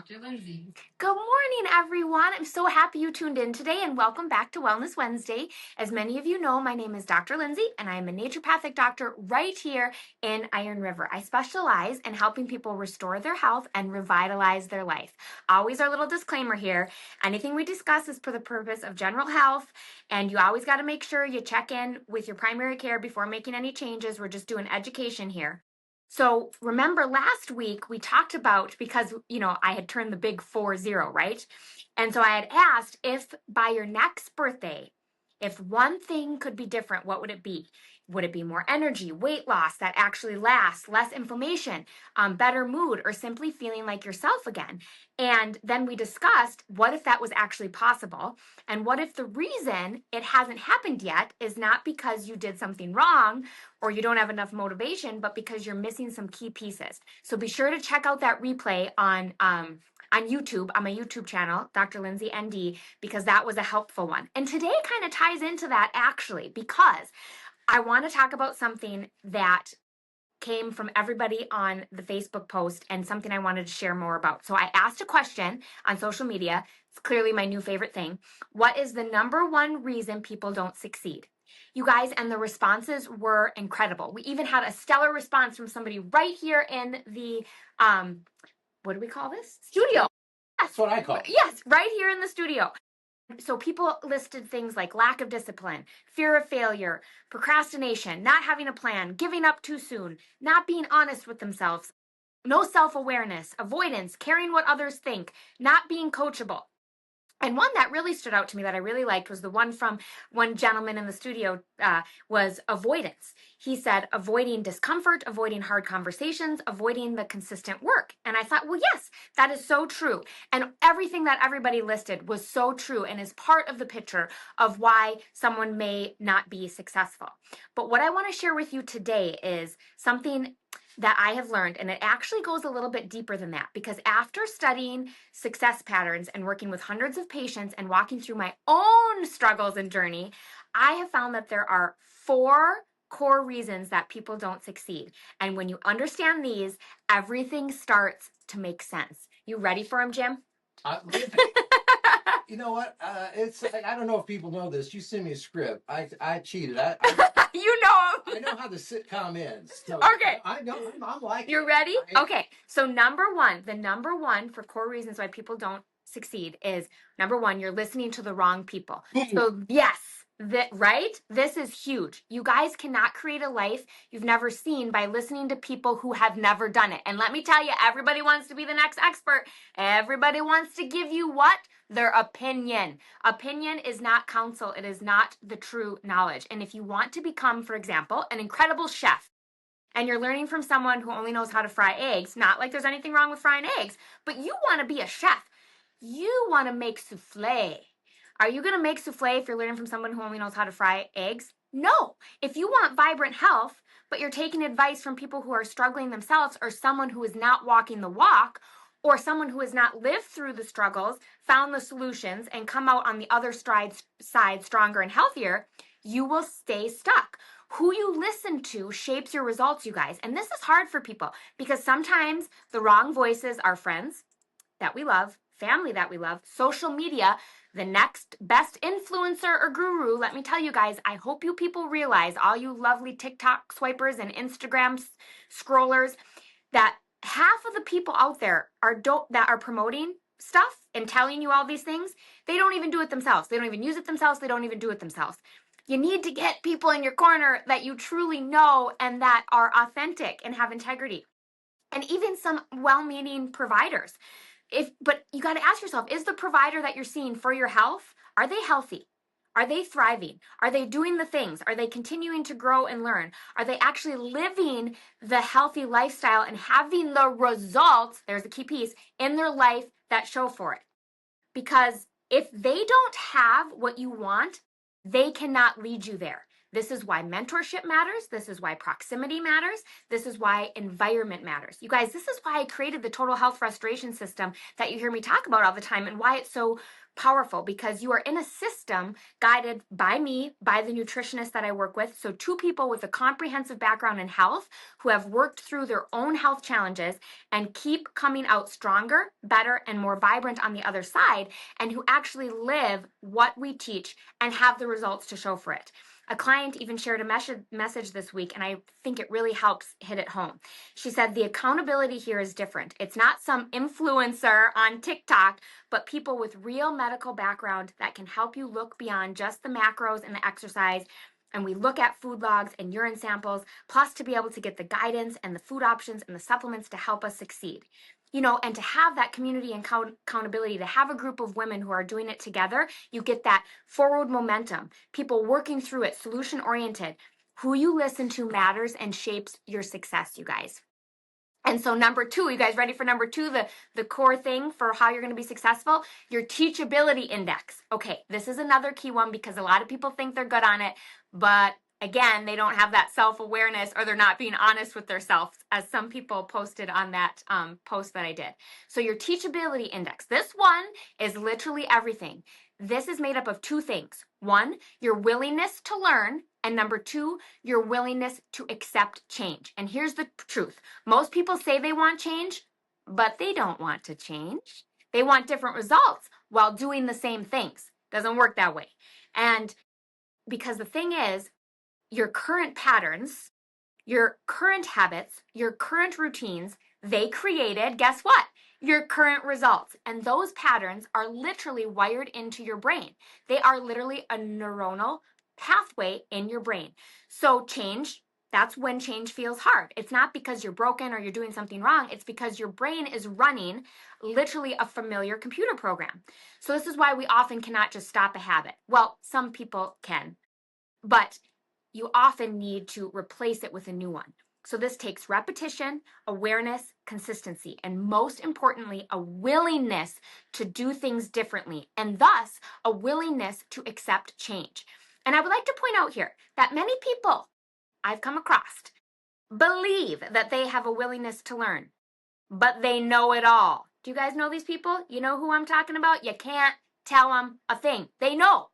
Dr. Linzi. Good morning, everyone. I'm so happy you tuned in today and welcome back to Wellness Wednesday. As many of you know, my name is Dr. Linzi and I am a naturopathic doctor right here in Iron River. I specialize in helping people restore their health and revitalize their life. Always our little disclaimer here. Anything we discuss is for the purpose of general health, and you always got to make sure you check in with your primary care before making any changes. We're just doing education here. So remember last week we talked about, because, I had turned the big 40, right? And so I had asked if by your next birthday, if one thing could be different, what would it be? Would it be more energy, weight loss that actually lasts, less inflammation, better mood, or simply feeling like yourself again? And then we discussed what if that was actually possible? And what if the reason it hasn't happened yet is not because you did something wrong or you don't have enough motivation, but because you're missing some key pieces. So be sure to check out that replay on YouTube, on my YouTube channel, Dr. Linzi ND, because that was a helpful one. And today kind of ties into that actually, because I want to talk about something that came from everybody on the Facebook post and something I wanted to share more about. So I asked a question on social media. It's clearly my new favorite thing. What is the number one reason people don't succeed? You guys, and the responses were incredible. We even had a stellar response from somebody right here in the, what do we call this? Studio. That's what I call it. Yes, right here in the studio. So people listed things like lack of discipline, fear of failure, procrastination, not having a plan, giving up too soon, not being honest with themselves, no self-awareness, avoidance, caring what others think, not being coachable. And one that really stood out to me that I really liked was the one from one gentleman in the studio, was avoidance. He said, avoiding discomfort, avoiding hard conversations, avoiding the consistent work. And I thought, well, yes, that is so true. And everything that everybody listed was so true and is part of the picture of why someone may not be successful. But what I want to share with you today is something that I have learned, and it actually goes a little bit deeper than that, because after studying success patterns and working with hundreds of patients and walking through my own struggles and journey, I have found that there are 4 core reasons that people don't succeed. And when you understand these, everything starts to make sense. You ready for them, Jim? You know what? I don't know if people know this. You sent me a script. I cheated. You know I know how the sitcom ends. So Okay. I know. I'm like. You're ready? Okay. So the number one for core reasons why people don't succeed is, number one, you're listening to the wrong people. So yes, right? This is huge. You guys cannot create a life you've never seen by listening to people who have never done it. And let me tell you, everybody wants to be the next expert. Everybody wants to give you what? Their opinion. Opinion is not counsel. It is not the true knowledge. And if you want to become, for example, an incredible chef, and you're learning from someone who only knows how to fry eggs, not like there's anything wrong with frying eggs, but you want to be a chef. You want to make souffle. Are you going to make souffle if you're learning from someone who only knows how to fry eggs? No. If you want vibrant health, but you're taking advice from people who are struggling themselves, or someone who is not walking the walk, or someone who has not lived through the struggles, found the solutions, and come out on the other side stronger and healthier, you will stay stuck. Who you listen to shapes your results, you guys. And this is hard for people because sometimes the wrong voices are friends that we love, family that we love, social media, the next best influencer or guru. Let me tell you guys, I hope you people realize, all you lovely TikTok swipers and Instagram scrollers, that half of the people out there that are promoting stuff and telling you all these things, they don't even do it themselves. They don't even use it themselves. They don't even do it themselves. You need to get people in your corner that you truly know and that are authentic and have integrity. And even some well-meaning providers. But you got to ask yourself, is the provider that you're seeing for your health, are they healthy? Are they thriving? Are they doing the things? Are they continuing to grow and learn? Are they actually living the healthy lifestyle and having the results, there's the key piece, in their life that show for it? Because if they don't have what you want, they cannot lead you there. This is why mentorship matters. This is why proximity matters. This is why environment matters. You guys, this is why I created the total health restoration system that you hear me talk about all the time, and why it's so powerful, because you are in a system guided by me, by the nutritionist that I work with. So two people with a comprehensive background in health who have worked through their own health challenges and keep coming out stronger, better, and more vibrant on the other side, and who actually live what we teach and have the results to show for it. A client even shared a message this week, and I think it really helps hit it home. She said the accountability here is different. It's not some influencer on TikTok, but people with real medical background that can help you look beyond just the macros and the exercise. And we look at food logs and urine samples, plus to be able to get the guidance and the food options and the supplements to help us succeed. You know, and to have that community and accountability, to have a group of women who are doing it together, you get that forward momentum, people working through it, solution oriented. Who you listen to matters and shapes your success, you guys. And so number two, you guys ready for number two, the core thing for how you're going to be successful? Your teachability index. Okay, this is another key one because a lot of people think they're good on it, but again, they don't have that self-awareness, or they're not being honest with themselves, as some people posted on that post that I did. So your teachability index, this one is literally everything. This is made up of two things. One, your willingness to learn, and number two, your willingness to accept change. And here's the truth. Most people say they want change, but they don't want to change. They want different results while doing the same things. Doesn't work that way. And because the thing is, your current patterns, your current habits, your current routines, they created, guess what? Your current results. And those patterns are literally wired into your brain. They are literally a neuronal pathway in your brain. So change, that's when change feels hard. It's not because you're broken or you're doing something wrong. It's because your brain is running literally a familiar computer program. So this is why we often cannot just stop a habit. Well, some people can, but you often need to replace it with a new one. So this takes repetition, awareness, consistency, and most importantly, a willingness to do things differently, and thus a willingness to accept change. And I would like to point out here that many people I've come across believe that they have a willingness to learn, but they know it all. Do you guys know these people? You know who I'm talking about? You can't tell them a thing. They know.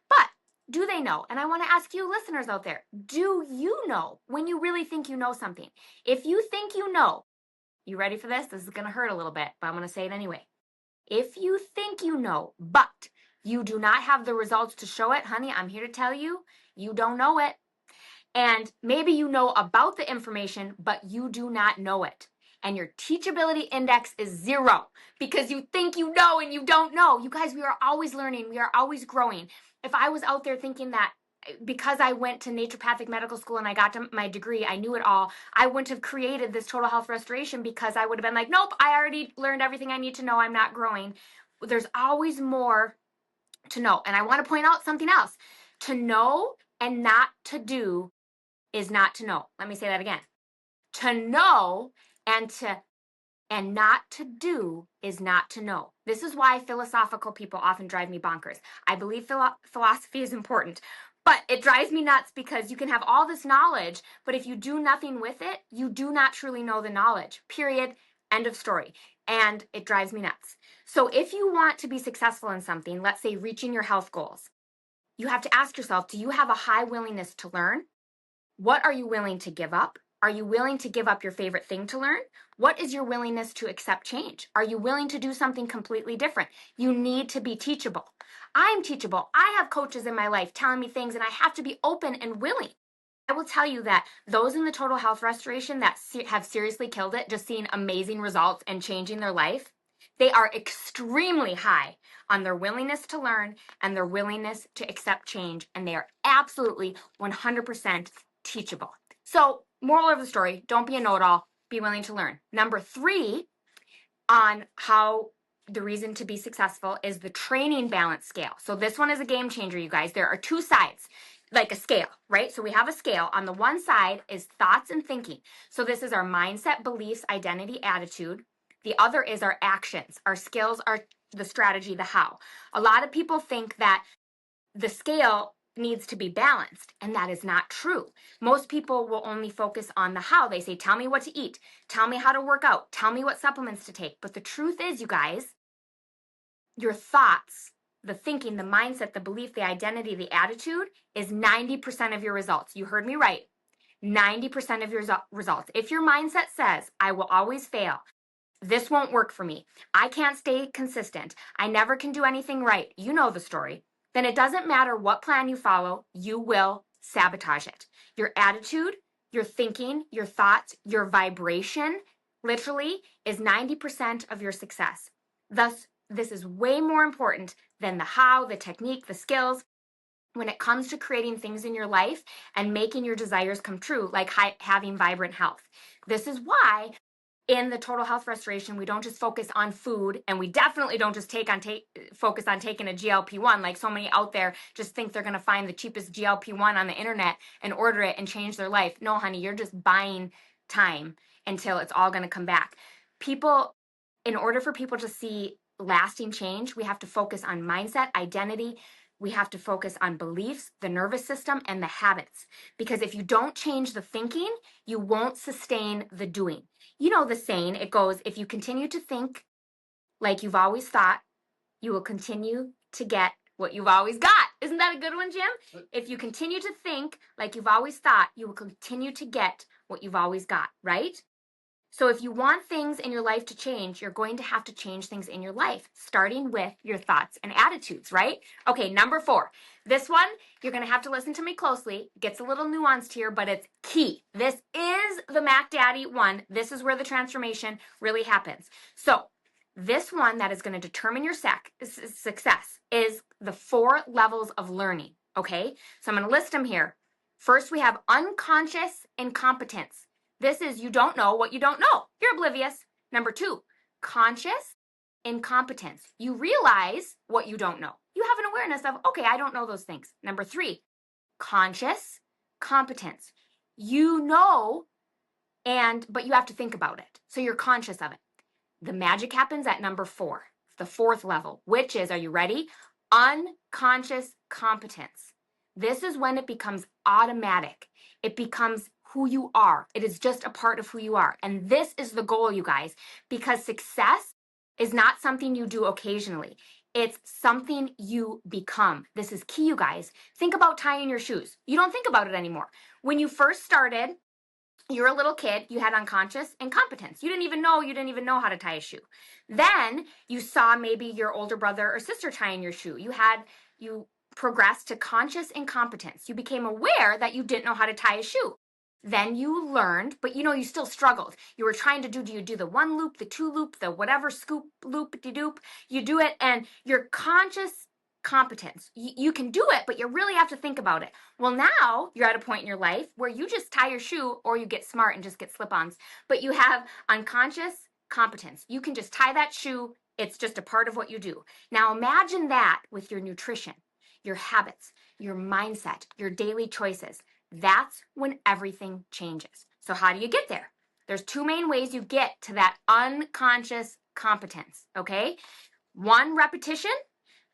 But do they know? And I want to ask you listeners out there, do you know when you really think you know something? If you think you know, you ready for this? This is going to hurt a little bit, but I'm going to say it anyway. If you think you know, but you do not have the results to show it, honey, I'm here to tell you, you don't know it. And maybe you know about the information, but you do not know it. And your teachability index is 0 because you think you know and you don't know. You guys, we are always learning. We are always growing. If I was out there thinking that because I went to naturopathic medical school and I got to my degree, I knew it all, I wouldn't have created this total health restoration, because I would have been like, nope, I already learned everything I need to know. I'm not growing. There's always more to know. And I want to point out something else. To know and not to do is not to know. Let me say that again. To know and not to do is not to know. This is why philosophical people often drive me bonkers. I believe philosophy is important, but it drives me nuts because you can have all this knowledge, but if you do nothing with it, you do not truly know the knowledge. Period. End of story. And it drives me nuts. So if you want to be successful in something, let's say reaching your health goals, you have to ask yourself, do you have a high willingness to learn? What are you willing to give up? Are you willing to give up your favorite thing to learn? What is your willingness to accept change? Are you willing to do something completely different? You need to be teachable. I'm teachable. I have coaches in my life telling me things, and I have to be open and willing. I will tell you that those in the total health restoration that have seriously killed it, just seeing amazing results and changing their life, they are extremely high on their willingness to learn and their willingness to accept change, and they are absolutely 100% teachable. So, moral of the story, don't be a know-it-all, be willing to learn. Number 3 on how the reason to be successful is the training balance scale. So this one is a game changer, you guys. There are 2 sides, like a scale, right? So we have a scale. On the one side is thoughts and thinking. So this is our mindset, beliefs, identity, attitude. The other is our actions. Our skills are the strategy, the how. A lot of people think that the scale needs to be balanced, and that is not true. Most people will only focus on the how. They say, tell me what to eat, tell me how to work out, tell me what supplements to take. But the truth is, you guys, your thoughts, the thinking, the mindset, the belief, the identity, the attitude is 90% of your results. You heard me right. 90% of your results. If your mindset says, I will always fail, this won't work for me, I can't stay consistent, I never can do anything right, you know the story, then it doesn't matter what plan you follow, you will sabotage it. Your attitude, your thinking, your thoughts, your vibration literally is 90% of your success. Thus, this is way more important than the how, the technique, the skills when it comes to creating things in your life and making your desires come true, like having vibrant health. This is why in the total health restoration, we don't just focus on food, and we definitely don't just focus on taking a GLP-1 like so many out there just think they're going to find the cheapest GLP-1 on the internet and order it and change their life. No, honey, you're just buying time until it's all going to come back. People, in order for people to see lasting change, we have to focus on mindset, identity. We have to focus on beliefs, the nervous system, and the habits. Because if you don't change the thinking, you won't sustain the doing. You know the saying, it goes, if you continue to think like you've always thought, you will continue to get what you've always got. Isn't that a good one, Jim? If you continue to think like you've always thought, you will continue to get what you've always got, right? So if you want things in your life to change, you're going to have to change things in your life, starting with your thoughts and attitudes, right? Okay, number 4. This one, you're going to have to listen to me closely. It gets a little nuanced here, but it's key. This is the Mac Daddy one. This is where the transformation really happens. So this one that is going to determine your success is the 4 levels of learning, okay? So I'm going to list them here. First, we have unconscious incompetence. This is you don't know what you don't know. You're oblivious. Number 2, conscious incompetence. You realize what you don't know. You have an awareness of, okay, I don't know those things. Number 3, conscious competence. You know, but you have to think about it. So you're conscious of it. The magic happens at number 4, the 4th level, which is, are you ready? Unconscious competence. This is when it becomes automatic. It becomes who you are. It is just a part of who you are. And this is the goal, you guys, because success is not something you do occasionally. It's something you become. This is key, you guys. Think about tying your shoes. You don't think about it anymore. When you first started, you're a little kid, you had unconscious incompetence. You didn't even know how to tie a shoe. Then you saw maybe your older brother or sister tying your shoe. You progressed to conscious incompetence. You became aware that you didn't know how to tie a shoe. Then you learned, but you still struggled. You were trying to do you do the 1 loop, the 2 loop, the whatever scoop loop de doop? You do it and you're conscious competence. You can do it, but you really have to think about it. Well, now you're at a point in your life where you just tie your shoe or you get smart and just get slip-ons, but you have unconscious competence. You can just tie that shoe. It's just a part of what you do. Now imagine that with your nutrition, your habits, your mindset, your daily choices. That's when everything changes. So how do you get there? There's 2 main ways you get to that unconscious competence, okay? 1, repetition.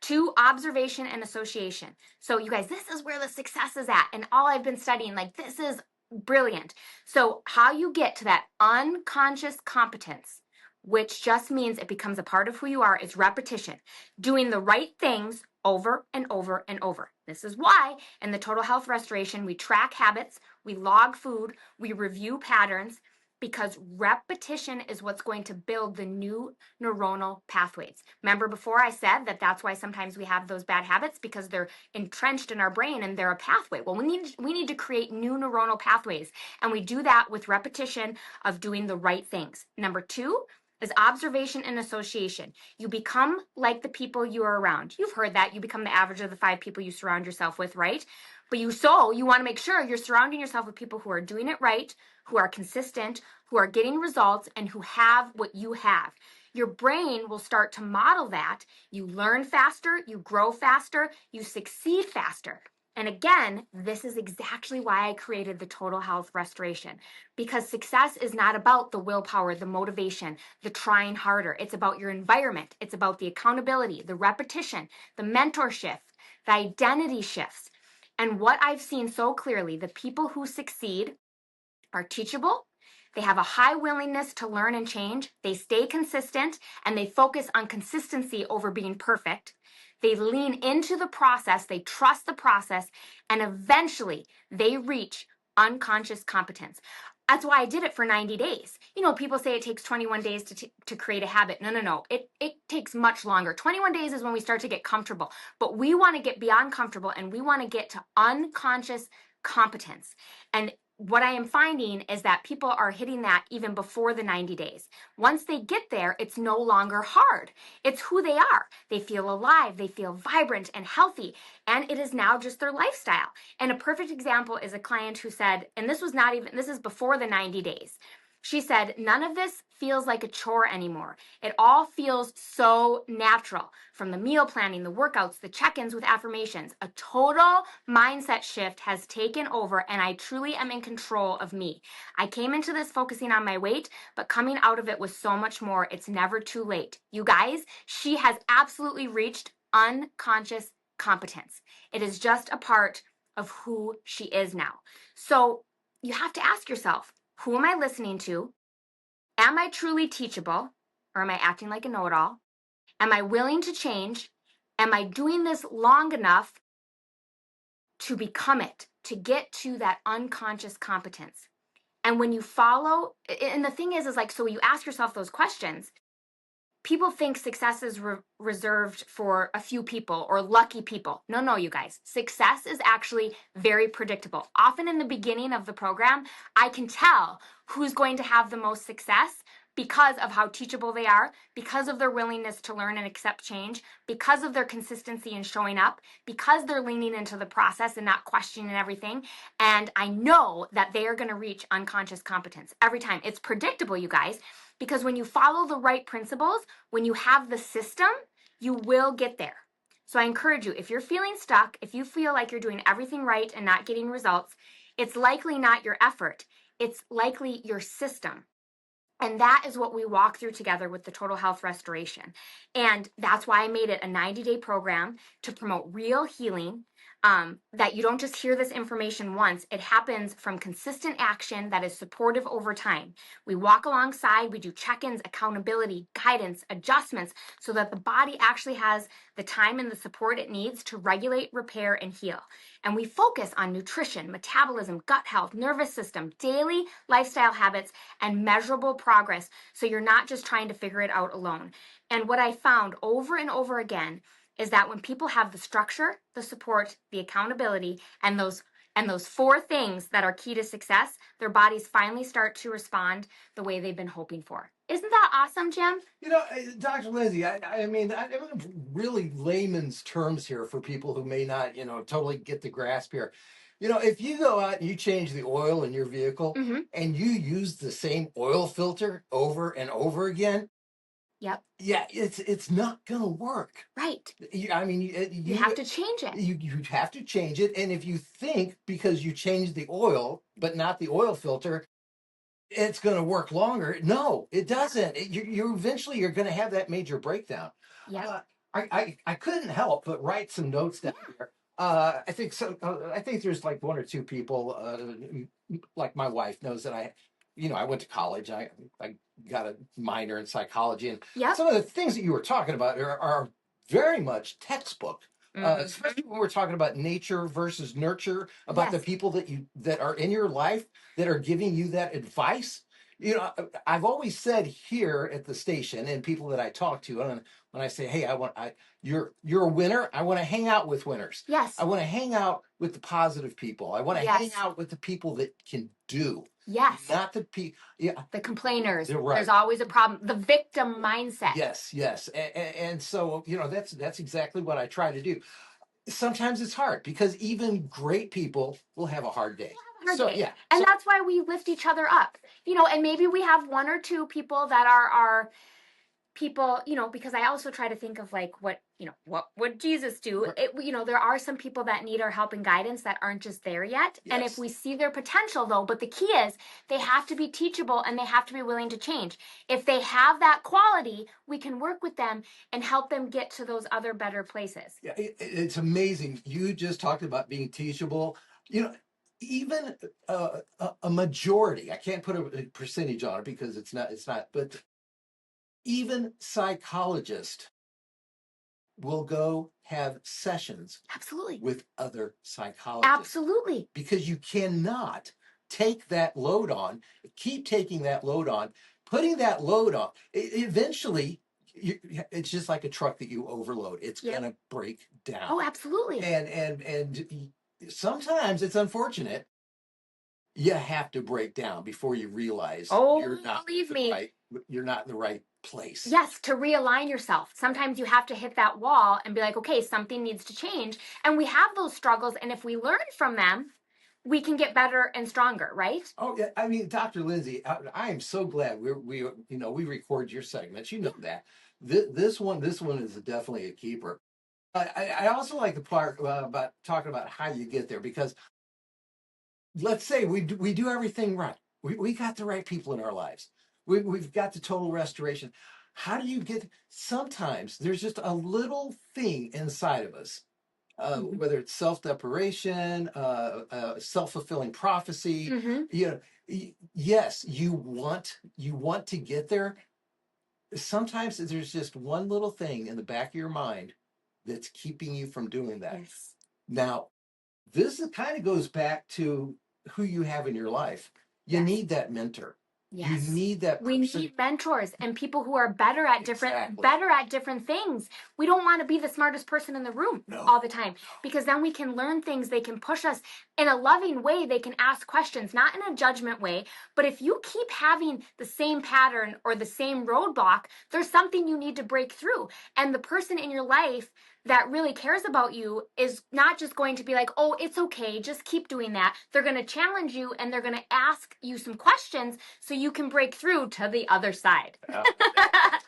2, observation and association. So you guys, this is where the success is at. And all I've been studying, this is brilliant. So how you get to that unconscious competence, which just means it becomes a part of who you are, is repetition. Doing the right things over and over and over. This is why in the total health restoration, we track habits, we log food, we review patterns, because repetition is what's going to build the new neuronal pathways. Remember before I said that that's why sometimes we have those bad habits, because they're entrenched in our brain and they're a pathway. Well, we need to create new neuronal pathways, and we do that with repetition of doing the right things. Number 2 is observation and association. You become like the people you are around. You've heard that. You become the average of the 5 people you surround yourself with, right? But you want to make sure you're surrounding yourself with people who are doing it right, who are consistent, who are getting results, and who have what you have. Your brain will start to model that. You learn faster, you grow faster, you succeed faster. And again, this is exactly why I created the total health restoration, because success is not about the willpower, the motivation, the trying harder. It's about your environment. It's about the accountability, the repetition, the mentorship, the identity shifts. And what I've seen so clearly, the people who succeed are teachable. They have a high willingness to learn and change. They stay consistent and they focus on consistency over being perfect. They lean into the process, they trust the process, and eventually they reach unconscious competence. That's why I did it for 90 days. You know, people say it takes 21 days to create a habit. No, no, no. It takes much longer. 21 days is when we start to get comfortable, but we want to get beyond comfortable and we want to get to unconscious competence. And what I am finding is that people are hitting that even before the 90 days. Once they get there, it's no longer hard. It's who they are. They feel alive, they feel vibrant and healthy, and it is now just their lifestyle. And a perfect example is a client who said, and this was not even, this is before the 90 days. She said, none of this feels like a chore anymore. It all feels so natural. From the meal planning, the workouts, the check-ins with affirmations, a total mindset shift has taken over and I truly am in control of me. I came into this focusing on my weight, but coming out of it with so much more. It's never too late. You guys, she has absolutely reached unconscious competence. It is just a part of who she is now. So you have to ask yourself, who am I listening to? Am I truly teachable? Or am I acting like a know it all? Am I willing to change? Am I doing this long enough to become it, to get to that unconscious competence? And when you follow, and the thing is like, so you ask yourself those questions. People think success is reserved for a few people or lucky people. No, no, you guys. Success is actually very predictable. Often in the beginning of the program, I can tell who's going to have the most success because of how teachable they are, because of their willingness to learn and accept change, because of their consistency in showing up, because they're leaning into the process and not questioning everything. And I know that they are going to reach unconscious competence every time. It's predictable, you guys, because when you follow the right principles, when you have the system, you will get there. So I encourage you, if you're feeling stuck, if you feel like you're doing everything right and not getting results, it's likely not your effort. It's likely your system. And that is what we walk through together with the Total Health Restoration. And that's why I made it a 90-day program to promote real healing, that you don't just hear this information once. It happens from consistent action that is supportive over time. We walk alongside, we do check-ins, accountability, guidance, adjustments, so that the body actually has the time and the support it needs to regulate, repair, and heal. And we focus on nutrition, metabolism, gut health, nervous system, daily lifestyle habits, and measurable progress. So you're not just trying to figure it out alone. And what I found over and over again is that when people have the structure, the support, the accountability, and those four things that are key to success, their bodies finally start to respond the way they've been hoping for. Isn't that awesome, Jim? You know, Dr. Lindsay, I mean, I'm really layman's terms here for people who may not, totally get the grasp here. If you go out and you change the oil in your vehicle and you use the same oil filter over and over again, Yep. yeah, it's not going to work. Right. I mean, You have to change it. You have to change it. And if you think because you changed the oil, but not the oil filter, it's going to work longer. No, it doesn't. You're eventually you're going to have that major breakdown. Yeah. I couldn't help but write some notes down here. I think so. I think there's like one or two people, like my wife knows that I went to college. I got a minor in psychology, and some of the things that you were talking about are very much textbook. Especially when we're talking about nature versus nurture, about the people that are in your life that are giving you that advice. I've always said here at the station, and people that I talk to, and when I say, "Hey, you're a winner," I want to hang out with winners. Yes. I want to hang out with the positive people. I want to hang out with the people that can do. Yes. Not the people. Yeah. The complainers. Right. There's always a problem. The victim mindset. Yes. And so, that's exactly what I try to do. Sometimes it's hard because even great people will have a hard day. Yeah. And that's why we lift each other up. And maybe we have one or two people that are people, because I also try to think of like what would Jesus do? There are some people that need our help and guidance that aren't just there yet. Yes. And if we see their potential though, but the key is they have to be teachable and they have to be willing to change. If they have that quality, we can work with them and help them get to those other better places. Yeah, it's amazing. You just talked about being teachable. Even a majority, I can't put a percentage on it because it's not, but even psychologists will go have sessions Absolutely. with other psychologists. Absolutely. Because you cannot take that load on, keep taking that load on, putting that load on. Eventually, it's just like a truck that you overload. It's gonna break down. Oh, absolutely. And sometimes it's unfortunate. You have to break down before you realize you're not believe me. You're not in the right place. Yes, to realign yourself. Sometimes you have to hit that wall and be like, okay, something needs to change. And we have those struggles. And if we learn from them, we can get better and stronger, right? Oh yeah, I mean, Dr. Linzi, I am so glad we record your segments. You know that. This one is definitely a keeper. I also like the part about talking about how you get there, because let's say we do everything right. We got the right people in our lives. We've got the total restoration. How do you get? Sometimes there's just a little thing inside of us, whether it's self-deprecation, self-fulfilling prophecy. Yes, you want to get there. Sometimes there's just one little thing in the back of your mind that's keeping you from doing that. Yes. Now, this kind of goes back to who you have in your life. You need that mentor. Yes. You need that person. We need mentors and people who are better at different things. We don't want to be the smartest person in the room all the time, because then we can learn things. They can push us in a loving way. They can ask questions, not in a judgment way. But if you keep having the same pattern or the same roadblock, there's something you need to break through. And the person in your life that really cares about you is not just going to be like, oh, it's okay, just keep doing that. They're going to challenge you and they're going to ask you some questions so you can break through to the other side.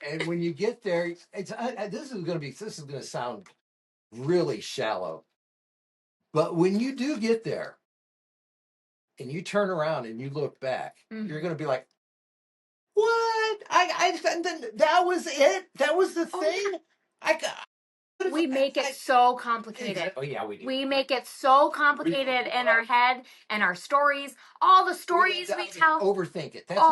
And when you get there, this is going to sound really shallow, but when you do get there and you turn around and you look back, you're going to be like, what? That was it? That was the thing? We make it so complicated. Oh yeah, we do. We make it so complicated in our head and our stories. All the stories we tell. Overthink it. That's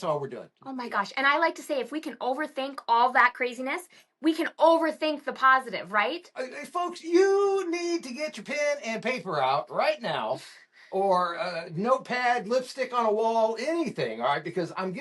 all we're doing. Oh my gosh. And I like to say, if we can overthink all that craziness, we can overthink the positive, right? Folks, you need to get your pen and paper out right now, or notepad, lipstick on a wall, anything, all right? Because I'm getting